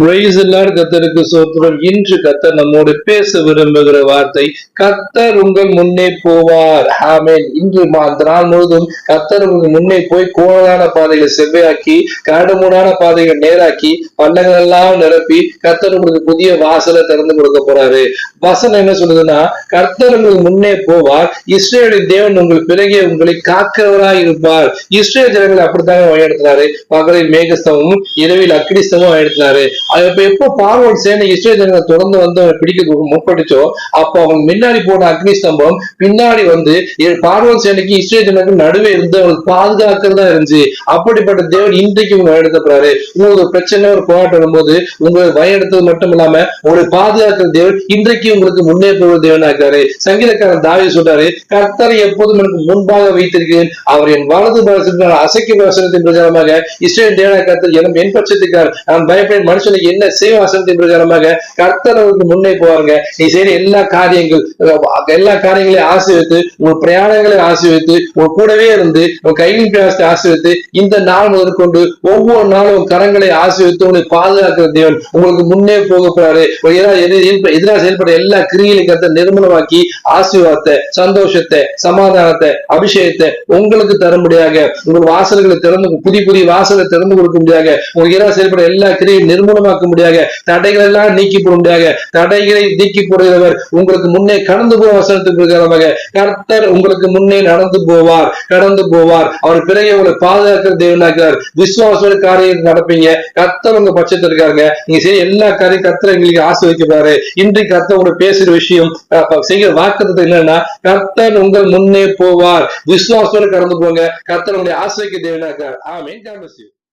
Praise the Lord. கர்த்தருக்கு ஸ்தோத்திரம். இன்று கர்த்தர் நம்மோடு பேச விரும்புகிற வார்த்தை, கர்த்தர் உங்கள் முன்னே போவார். ஆமென். இன்று அந்த நாள் முழுவதும் கர்த்தர் உங்களுக்கு முன்னே போய் கோணலான பாதைகளை செவ்வையாக்கி, கரடுமுரடான பாதைகளை நேராக்கி, பள்ளங்கள் எல்லாம் நிரப்பி கர்த்தர் உங்களுக்கு புதிய வாசலை திறந்து கொடுக்க போறாரு. வசனம் என்ன சொல்லுதுன்னா, கர்த்தர் உங்களுக்கு முன்னே போவார், இஸ்ரேலின் தேவன் உங்கள் பிறகே உங்களை காக்கிறவராய் இருப்பார். இஸ்ரேல் ஜனங்களை அப்படித்தாங்க வழிநடத்தினாரு. பகலில் மேகஸ்தமும் இரவில் அக்னிஸ்தமும் வழிநடத்தினாரு. எப்போ பார்வோன் சேனை இஸ்ரேல் ஜனங்களை தொடர்ந்து வந்து பிடிக்க முற்பட்டுச்சோ, அப்போ அவங்க முன்னாடி போன அக்னி ஸ்தம்பம் பின்னாடி வந்து பார்வோன் சேனைக்கு இஸ்ரேல் ஜனங்களுக்கு நடுவே இருந்து அவங்களுக்கு பாதுகாக்கிறதா இருந்துச்சு. அப்படிப்பட்ட தேவன் இன்றைக்கு உங்க வழிநடத்தப்படுறாரு. உங்களுக்கு ஒரு பிரச்சனை, ஒரு போராட்டம் வரும்போது உங்களை வழிநடத்தது மட்டும் இல்லாம உங்களை பாதுகாக்கிற தேவன் இன்றைக்கு உங்களுக்கு முன்னே போகிற தேவனா இருக்காரு. சங்கீதக்காரன் தாவீது சொல்றாரு, கர்த்தரை எப்போதும் எனக்கு முன்பாக வைத்திருக்கிறேன், அவர் என் வலது பலத்தின் அசைக்கும் வசனத்தின் பிரகாரமாக இஸ்ரேல் தேவனாய் கர்த்தர் என் பட்சத்துக்கார், நான் பயப்பட மனுஷனுக்கு என்ன செய்வ வசனத்தின் பிரகாரமாக கர்த்தர் அவருக்கு முன்னே போவாங்க. நீ செய்யற எல்லா காரியங்களையும் ஆசீர்வித்து, உங்க பிரயாணங்களை ஆசீர்வித்து, உங்க கூடவே இருந்து உங்க கையின் பிரயாசத்தை ஆசீர்வித்து, இந்த நாள் முதற்கொண்டு ஒவ்வொரு நாளும் கரங்களை ஆசீர்வித்து உங்களை பாதுகாக்கிற தேவன் உங்களுக்கு முன்னே போக போறாரு. எதிராக செயல்பட எல்லா கிரியைகளையும் கர்த்தர் நிர்மூலமாக்கி ஆசீர்வாதத்தை, சந்தோஷத்தை, சமாதானத்தை, அபிஷேகத்தை உங்களுக்கு தரும்படியாக, உங்கள் வாசல்களை திறந்து புதிய வாசலை திறந்து கொடுக்க முடியாத, உங்களுக்கு எதிராக செயல்பட எல்லா கிரியை நிர்மூலமாக்க முடியாத, தடைகள் எல்லாம் நீக்கி போட முடியாத, தடைகளை நீக்கி போடுகிறவர் உங்களுக்கு முன்னே கடந்து போக வசனத்துக்கு பிரகாரமாக கர்த்தர் உங்களுக்கு முன்னே கடந்து போவார். அவர் பிறகு உங்களை பாதுகாக்கிற தேவனாக்கிறார். விசுவாச காரியம் நடப்பீங்க. கர்த்தர் உங்க பட்சத்தில் இருக்காங்க. நீங்க செய்ய எல்லா காரியம் கர்த்தர் எங்களுக்கு ஆசீர்வதிக்கிறாரு. இன்றைக்கு கர்த்தர் உங்களுக்கு பேசுற விஷயம், செய்கிற வாக்குத்தத்தம் என்னன்னா, கர்த்தர் உங்கள் முன்னே போவார். விசுவாசத்தோடு கடந்து போங்க. கர்த்தர் உங்களை ஆசீர்வதிக்க தேவனாக்கிறார். ஆமென். God bless you.